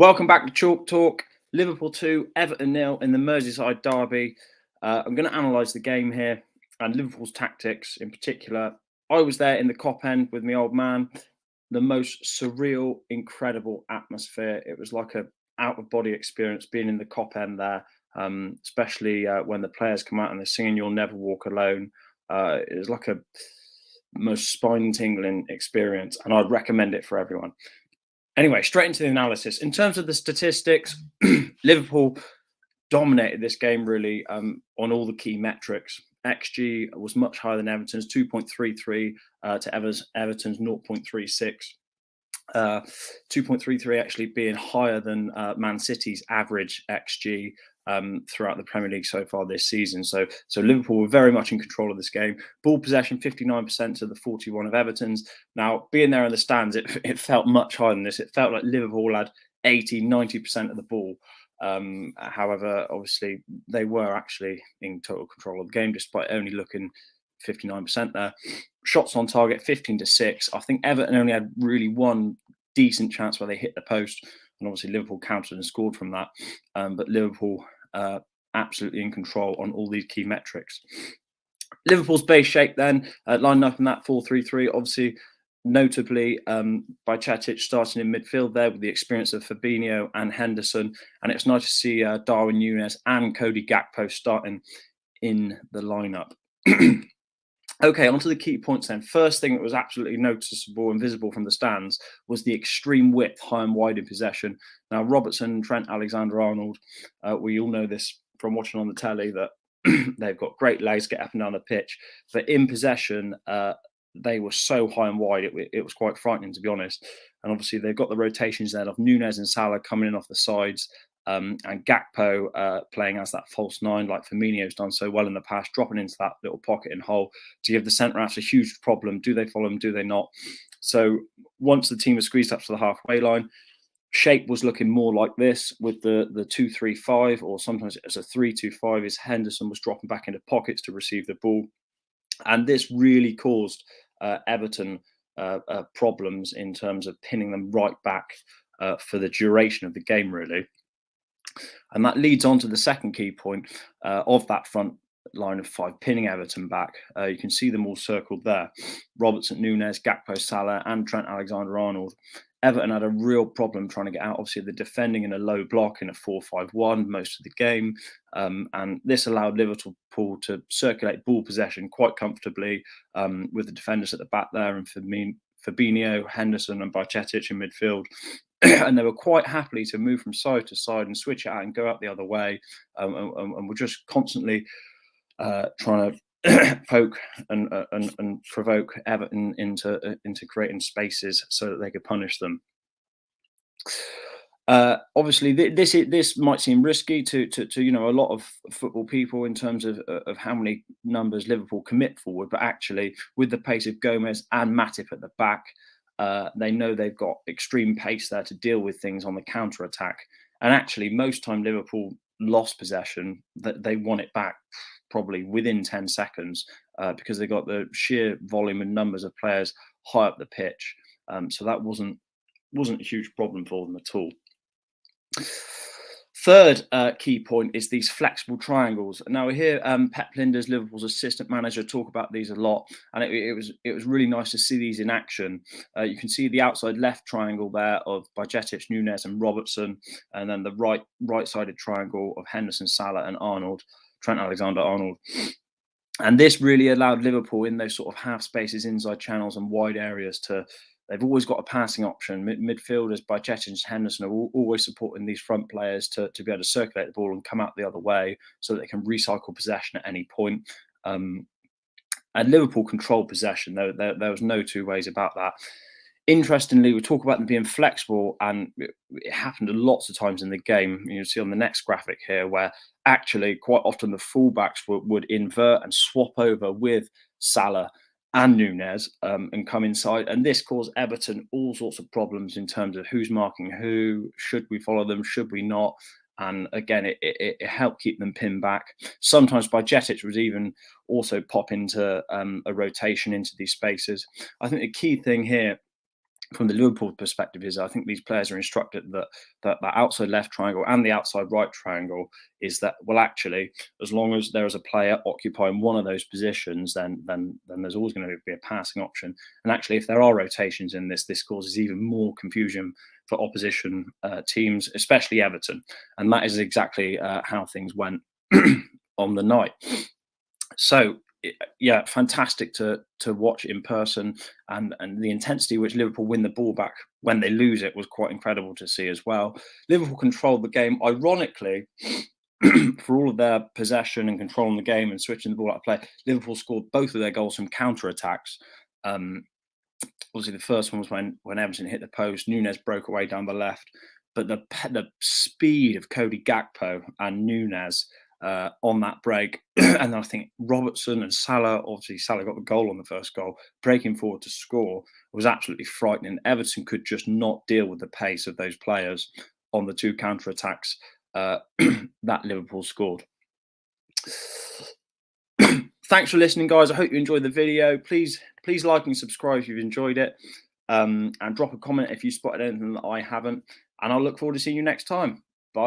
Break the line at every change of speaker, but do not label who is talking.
Welcome back to Chalk Talk. Liverpool 2, Everton 0 in the Merseyside derby. I'm going to analyse the game here and Liverpool's tactics in particular. I was there in the Cop End with my old man. The most surreal, incredible atmosphere. It was like a out-of-body experience being in the Cop End there, especially when the players come out and they're singing "You'll Never Walk Alone." It was like a most spine-tingling experience, and I'd recommend it for everyone. Anyway, straight into the analysis. In terms of the statistics, Liverpool dominated this game really on all the key metrics. XG was much higher than Everton's, 2.33 to Everton's 0.36. 2.33 actually being higher than Man City's average XG throughout the Premier League so far this season. So Liverpool were very much in control of this game. Ball possession 59% to the 41 of Everton's. Now, being there in the stands, it felt much higher than this. It felt like Liverpool had 80, 90% of the ball. However, obviously, they were actually in total control of the game, despite only looking 59% there. Shots on target 15-6. I think Everton only had really one decent chance where they hit the post, and obviously Liverpool countered and scored from that. But Liverpool absolutely in control on all these key metrics. Liverpool's base shape then, lining up in that 4-3-3, obviously notably by Bajcetic starting in midfield there with the experience of Fabinho and Henderson. And it's nice to see Darwin Núñez and Cody Gakpo starting in the lineup. Okay, on to the key points then. First thing that was absolutely noticeable and visible from the stands was the extreme width, high and wide in possession. Now, Robertson and Trent Alexander-Arnold, we all know this from watching on the telly, that they've got great legs, get up and down the pitch. But in possession, they were so high and wide, it was quite frightening, to be honest. And obviously, they've got the rotations then of Núñez and Salah coming in off the sides. And Gakpo playing as that false nine, like Firmino's done so well in the past, dropping into that little pocket and hole to give the centre-halves a huge problem. Do they follow him? Do they not? So once the team was squeezed up to the halfway line, shape was looking more like this with the 2-3-5, or sometimes it's a 3-2-5, as Henderson was dropping back into pockets to receive the ball. And this really caused Everton problems in terms of pinning them right back for the duration of the game, really. And that leads on to the second key point of that front line of five, pinning Everton back. You can see them all circled there. Robertson, Núñez, Gakpo, Salah and Trent Alexander-Arnold. Everton had a real problem trying to get out. Obviously, they're defending in a low block in a 4-5-1 most of the game. And this allowed Liverpool to circulate ball possession quite comfortably with the defenders at the back there and Fabinho, Henderson and Bajcetic in midfield. And they were quite happy to move from side to side and switch it out and go out the other way. And were just constantly trying to poke and provoke Everton into creating spaces so that they could punish them. Obviously, this might seem risky to a lot of football people in terms of how many numbers Liverpool commit forward, but actually with the pace of Gomez and Matip at the back, they know they've got extreme pace there to deal with things on the counter attack. And actually, most time Liverpool lost possession, that they won it back probably within 10 seconds because they got the sheer volume and numbers of players high up the pitch. So that wasn't a huge problem for them at all. Third key point is these flexible triangles. Now we hear Pep Lijnders, Liverpool's assistant manager, talk about these a lot, and it was really nice to see these in action. You can see the outside left triangle there of Bajcetic, Núñez, and Robertson, and then the right-sided triangle of Henderson, Salah, and Arnold, Trent Alexander-Arnold. And this really allowed Liverpool in those sort of half spaces, inside channels, and wide areas to. They've always got a passing option. Midfielders, Bajcetic and Henderson, are always supporting these front players to be able to circulate the ball and come out the other way so that they can recycle possession at any point. And Liverpool controlled possession. There was no two ways about that. Interestingly, we talk about them being flexible, and it happened lots of times in the game. You'll see on the next graphic here where actually quite often the fullbacks would invert and swap over with Salah and Núñez and come inside, and this caused Everton all sorts of problems in terms of who's marking who, should we follow them, should we not, and again it helped keep them pinned back. Sometimes Bajcetic would even also pop into a rotation into these spaces. I think the key thing here from the Liverpool perspective is I think these players are instructed that that outside left triangle and the outside right triangle is that, well, actually, as long as there is a player occupying one of those positions, then there's always going to be a passing option. And actually, if there are rotations in this causes even more confusion for opposition teams, especially Everton. And that is exactly how things went on the night. So yeah, fantastic to watch in person, and the intensity which Liverpool win the ball back when they lose it was quite incredible to see as well. Liverpool controlled the game, ironically. For all of their possession and controlling the game and switching the ball out of play, Liverpool scored both of their goals from counter attacks. Obviously, the first one was when Everton hit the post. Nunes broke away down the left, but the speed of Cody Gakpo and Nunes on that break, and I think Robertson and Salah. Obviously, Salah got the goal on the first goal, breaking forward to score was absolutely frightening. Everton could just not deal with the pace of those players on the two counter attacks that Liverpool scored. Thanks for listening, guys. I hope you enjoyed the video. Please like and subscribe if you've enjoyed it, and drop a comment if you spotted anything that I haven't. And I'll look forward to seeing you next time.